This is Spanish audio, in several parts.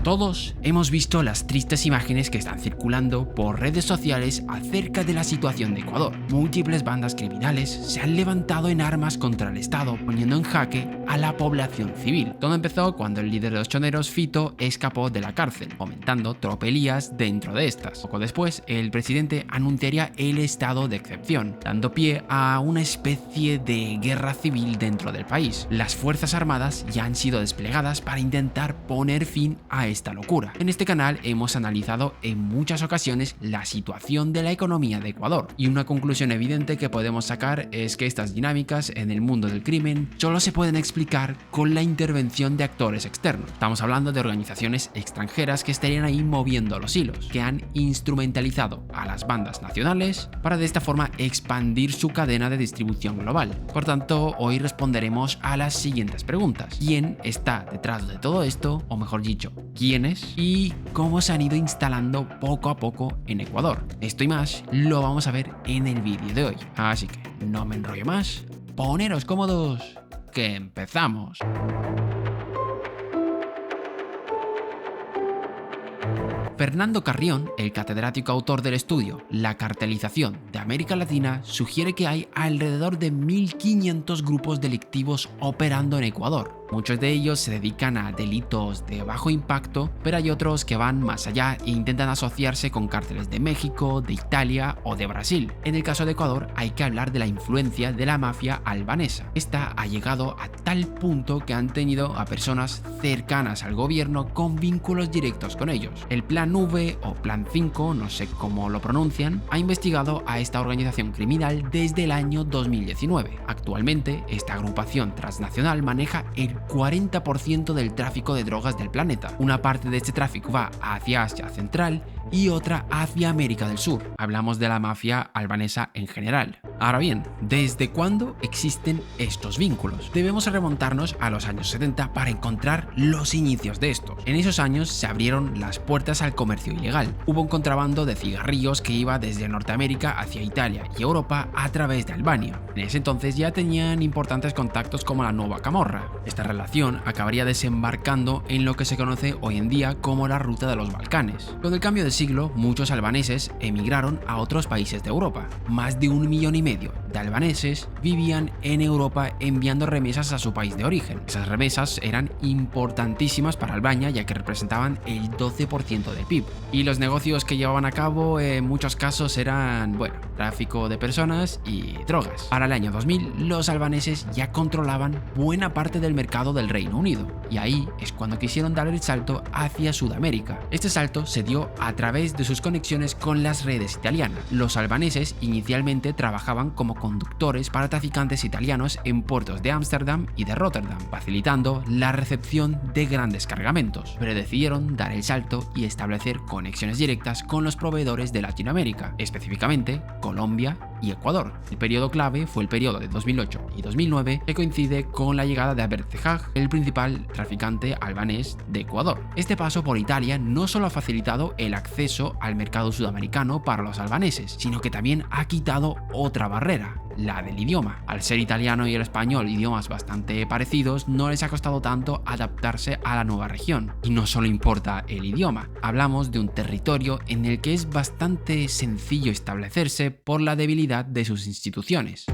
Todos hemos visto las tristes imágenes que están circulando por redes sociales acerca de la situación de Ecuador. Múltiples bandas criminales se han levantado en armas contra el Estado, poniendo en jaque a la población civil. Todo empezó cuando el líder de los choneros, Fito, escapó de la cárcel, fomentando tropelías dentro de estas. Poco después, el presidente anunciaría el estado de excepción, dando pie a una especie de guerra civil dentro del país. Las Fuerzas Armadas ya han sido desplegadas para intentar poner fin a esta locura. En este canal hemos analizado en muchas ocasiones la situación de la economía de Ecuador, y una conclusión evidente que podemos sacar es que estas dinámicas en el mundo del crimen solo se pueden explicar con la intervención de actores externos. Estamos hablando de organizaciones extranjeras que estarían ahí moviendo los hilos, que han instrumentalizado a las bandas nacionales para de esta forma expandir su cadena de distribución global. Por tanto, hoy responderemos a las siguientes preguntas: ¿quién está detrás de todo esto? O mejor dicho, ¿quiénes? Y cómo se han ido instalando poco a poco en Ecuador. Esto y más lo vamos a ver en el vídeo de hoy. Así que no me enrollo más, poneros cómodos, que empezamos. Fernando Carrión, el catedrático autor del estudio La cartelización de América Latina, sugiere que hay alrededor de 1.500 grupos delictivos operando en Ecuador. Muchos de ellos se dedican a delitos de bajo impacto, pero hay otros que van más allá e intentan asociarse con cárteles de México, de Italia o de Brasil. En el caso de Ecuador hay que hablar de la influencia de la mafia albanesa. Esta ha llegado a tal punto que han tenido a personas cercanas al gobierno con vínculos directos con ellos. El Plan V o Plan 5, no sé cómo lo pronuncian, ha investigado a esta organización criminal desde el año 2019. Actualmente, esta agrupación transnacional maneja el 40% del tráfico de drogas del planeta. Una parte de este tráfico va hacia Asia Central y otra hacia América del Sur. Hablamos de la mafia albanesa en general. Ahora bien, ¿desde cuándo existen estos vínculos? Debemos remontarnos a los años 70 para encontrar los inicios de estos. En esos años se abrieron las puertas al comercio ilegal. Hubo un contrabando de cigarrillos que iba desde Norteamérica hacia Italia y Europa a través de Albania. En ese entonces ya tenían importantes contactos como la Nueva Camorra. Esta relación acabaría desembarcando en lo que se conoce hoy en día como la ruta de los Balcanes. Con el cambio de siglo, muchos albaneses emigraron a otros países de Europa. Más de 1,5 millones de albaneses vivían en Europa enviando remesas a su país de origen. Esas remesas eran importantísimas para Albania, ya que representaban el 12% del PIB. Y los negocios que llevaban a cabo en muchos casos eran, tráfico de personas y drogas. Para el año 2000, los albaneses ya controlaban buena parte del mercado del Reino Unido, y ahí es cuando quisieron dar el salto hacia Sudamérica. Este salto se dio a través de sus conexiones con las redes italianas. Los albaneses inicialmente trabajaban como conductores para traficantes italianos en puertos de Ámsterdam y de Rotterdam, facilitando la recepción de grandes cargamentos, pero decidieron dar el salto y establecer conexiones directas con los proveedores de Latinoamérica, específicamente Colombia y Ecuador. El periodo clave fue el periodo de 2008 y 2009, que coincide con la llegada de Albert Zehag, el principal traficante albanés de Ecuador. Este paso por Italia no solo ha facilitado el acceso al mercado sudamericano para los albaneses, sino que también ha quitado otra barrera, la del idioma. Al ser italiano y el español idiomas bastante parecidos, no les ha costado tanto adaptarse a la nueva región. Y no solo importa el idioma, hablamos de un territorio en el que es bastante sencillo establecerse por la debilidad de sus instituciones.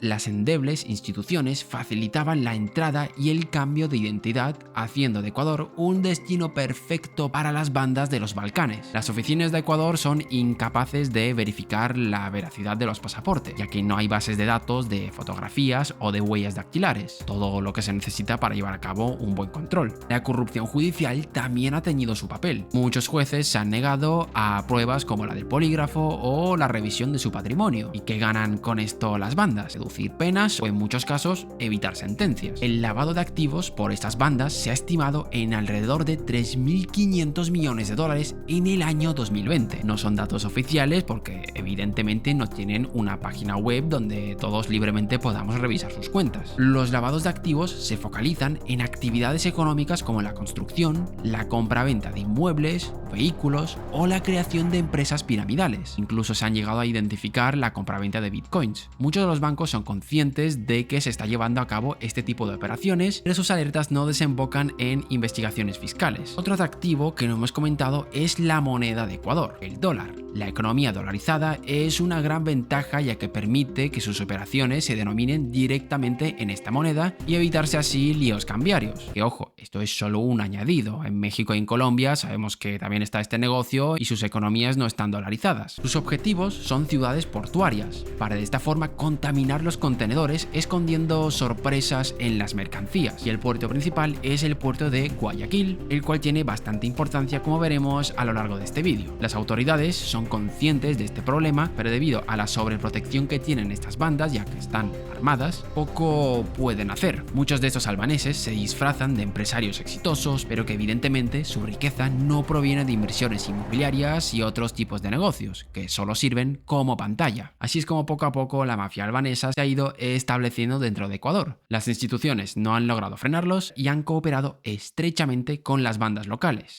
Las endebles instituciones facilitaban la entrada y el cambio de identidad, haciendo de Ecuador un destino perfecto para las bandas de los Balcanes. Las oficinas de Ecuador son incapaces de verificar la veracidad de los pasaportes, ya que no hay bases de datos de fotografías o de huellas dactilares, todo lo que se necesita para llevar a cabo un buen control. La corrupción judicial también ha tenido su papel. Muchos jueces se han negado a pruebas como la del polígrafo o la revisión de su patrimonio. ¿Y qué ganan con esto las bandas? Reducir penas o, en muchos casos, evitar sentencias. El lavado de activos por estas bandas se ha estimado en alrededor de 3.500 millones de dólares en el año 2020. No son datos oficiales porque evidentemente no tienen una página web donde todos libremente podamos revisar sus cuentas. Los lavados de activos se focalizan en actividades económicas como la construcción, la compra-venta de inmuebles, vehículos o la creación de empresas piramidales. Incluso se han llegado a identificar la compraventa de bitcoins. Muchos de los bancos son son conscientes de que se está llevando a cabo este tipo de operaciones, pero sus alertas no desembocan en investigaciones fiscales. Otro atractivo que no hemos comentado es la moneda de Ecuador, el dólar. La economía dolarizada es una gran ventaja ya que permite que sus operaciones se denominen directamente en esta moneda y evitarse así líos cambiarios. Que ojo, esto es solo un añadido. En México y en Colombia sabemos que también está este negocio y sus economías no están dolarizadas. Sus objetivos son ciudades portuarias, para de esta forma contaminar los contenedores escondiendo sorpresas en las mercancías. Y el puerto principal es el puerto de Guayaquil, el cual tiene bastante importancia como veremos a lo largo de este vídeo. Las autoridades son conscientes de este problema, pero debido a la sobreprotección que tienen estas bandas, ya que están armadas, poco pueden hacer. Muchos de estos albaneses se disfrazan de empresarios exitosos, pero que evidentemente su riqueza no proviene de inversiones inmobiliarias y otros tipos de negocios, que solo sirven como pantalla. Así es como poco a poco la mafia albanesa se ha ido estableciendo dentro de Ecuador. Las instituciones no han logrado frenarlos y han cooperado estrechamente con las bandas locales.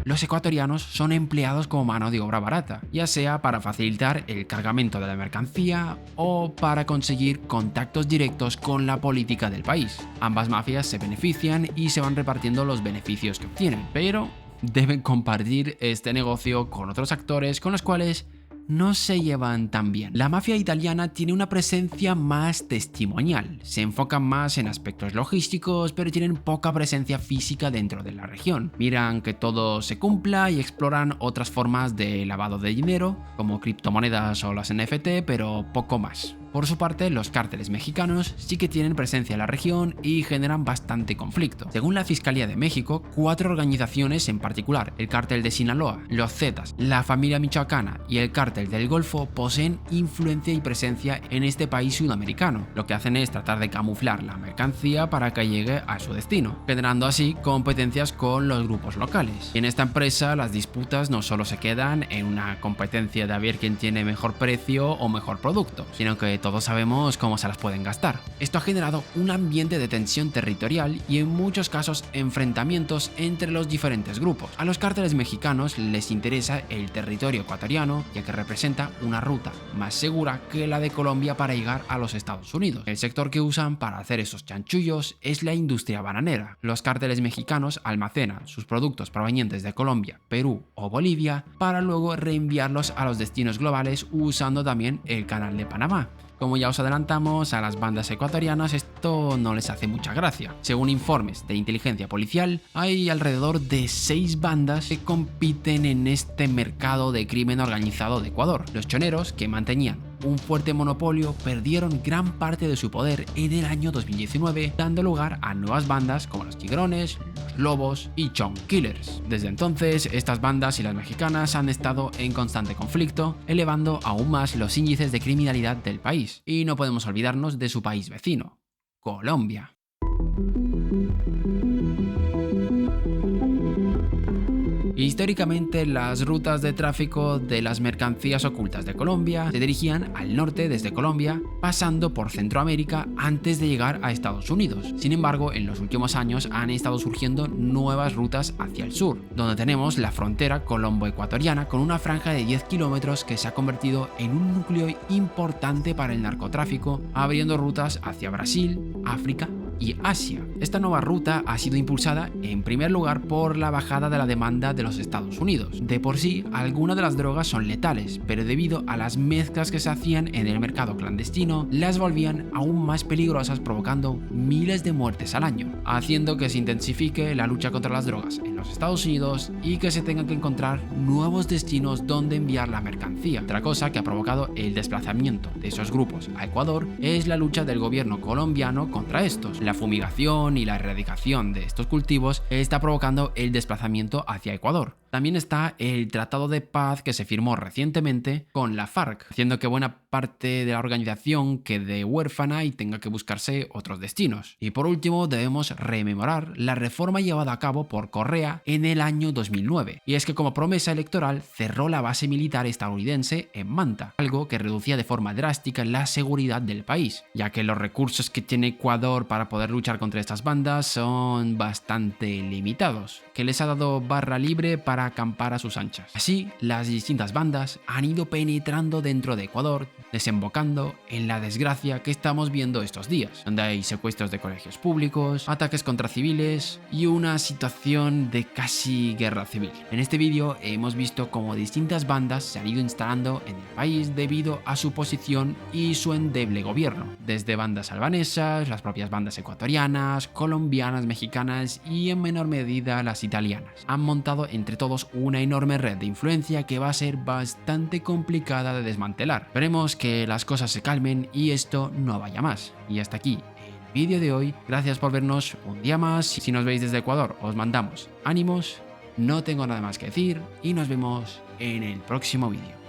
Los ecuatorianos son empleados como mano de obra barata, ya sea para facilitar el cargamento de la mercancía o para conseguir contactos directos con la política del país. Ambas mafias se benefician y se van repartiendo los beneficios que obtienen, pero deben compartir este negocio con otros actores con los cuales no se llevan tan bien. La mafia italiana tiene una presencia más testimonial, se enfocan más en aspectos logísticos, pero tienen poca presencia física dentro de la región. Miran que todo se cumpla y exploran otras formas de lavado de dinero, como criptomonedas o las NFT, pero poco más. Por su parte, los cárteles mexicanos sí que tienen presencia en la región y generan bastante conflicto. Según la Fiscalía de México, 4 organizaciones en particular, el cártel de Sinaloa, los Zetas, la familia michoacana y el cártel del Golfo, poseen influencia y presencia en este país sudamericano. Lo que hacen es tratar de camuflar la mercancía para que llegue a su destino, generando así competencias con los grupos locales. Y en esta empresa las disputas no solo se quedan en una competencia de a ver quién tiene mejor precio o mejor producto, sino que todos sabemos cómo se las pueden gastar. Esto ha generado un ambiente de tensión territorial y en muchos casos enfrentamientos entre los diferentes grupos. A los cárteles mexicanos les interesa el territorio ecuatoriano, ya que representa una ruta más segura que la de Colombia para llegar a los Estados Unidos. El sector que usan para hacer esos chanchullos es la industria bananera. Los cárteles mexicanos almacenan sus productos provenientes de Colombia, Perú o Bolivia para luego reenviarlos a los destinos globales usando también el canal de Panamá. Como ya os adelantamos, a las bandas ecuatorianas esto no les hace mucha gracia. Según informes de inteligencia policial, hay alrededor de 6 bandas que compiten en este mercado de crimen organizado de Ecuador. Los choneros, que mantenían un fuerte monopolio, perdieron gran parte de su poder en el año 2019, dando lugar a nuevas bandas como los Tigrones, los Lobos y Chong Killers. Desde entonces, estas bandas y las mexicanas han estado en constante conflicto, elevando aún más los índices de criminalidad del país. Y no podemos olvidarnos de su país vecino, Colombia. Históricamente, las rutas de tráfico de las mercancías ocultas de Colombia se dirigían al norte desde Colombia, pasando por Centroamérica antes de llegar a Estados Unidos. Sin embargo, en los últimos años han estado surgiendo nuevas rutas hacia el sur, donde tenemos la frontera colombo-ecuatoriana con una franja de 10 kilómetros que se ha convertido en un núcleo importante para el narcotráfico, abriendo rutas hacia Brasil, África y Asia. Esta nueva ruta ha sido impulsada en primer lugar por la bajada de la demanda de los Estados Unidos. De por sí, algunas de las drogas son letales, pero debido a las mezclas que se hacían en el mercado clandestino, las volvían aún más peligrosas, provocando miles de muertes al año, haciendo que se intensifique la lucha contra las drogas en los Estados Unidos y que se tengan que encontrar nuevos destinos donde enviar la mercancía. Otra cosa que ha provocado el desplazamiento de esos grupos a Ecuador es la lucha del gobierno colombiano contra estos. La fumigación y la erradicación de estos cultivos está provocando el desplazamiento hacia Ecuador. También está el tratado de paz que se firmó recientemente con la FARC, haciendo que buena parte de la organización quede huérfana y tenga que buscarse otros destinos. Y por último, debemos rememorar la reforma llevada a cabo por Correa en el año 2009, y es que como promesa electoral cerró la base militar estadounidense en Manta, algo que reducía de forma drástica la seguridad del país, ya que los recursos que tiene Ecuador para poder luchar contra estas bandas son bastante limitados, que les ha dado barra libre para acampar a sus anchas. Así, las distintas bandas han ido penetrando dentro de Ecuador, desembocando en la desgracia que estamos viendo estos días, donde hay secuestros de colegios públicos, ataques contra civiles y una situación de casi guerra civil. En este vídeo hemos visto cómo distintas bandas se han ido instalando en el país debido a su posición y su endeble gobierno, desde bandas albanesas, las propias bandas ecuatorianas, colombianas, mexicanas y en menor medida las italianas. Han montado entre todos una enorme red de influencia que va a ser bastante complicada de desmantelar. Veremos que las cosas se calmen y esto no vaya más. Y hasta aquí el vídeo de hoy. Gracias por vernos un día más. Si nos veis desde Ecuador, os mandamos ánimos. No tengo nada más que decir y nos vemos en el próximo vídeo.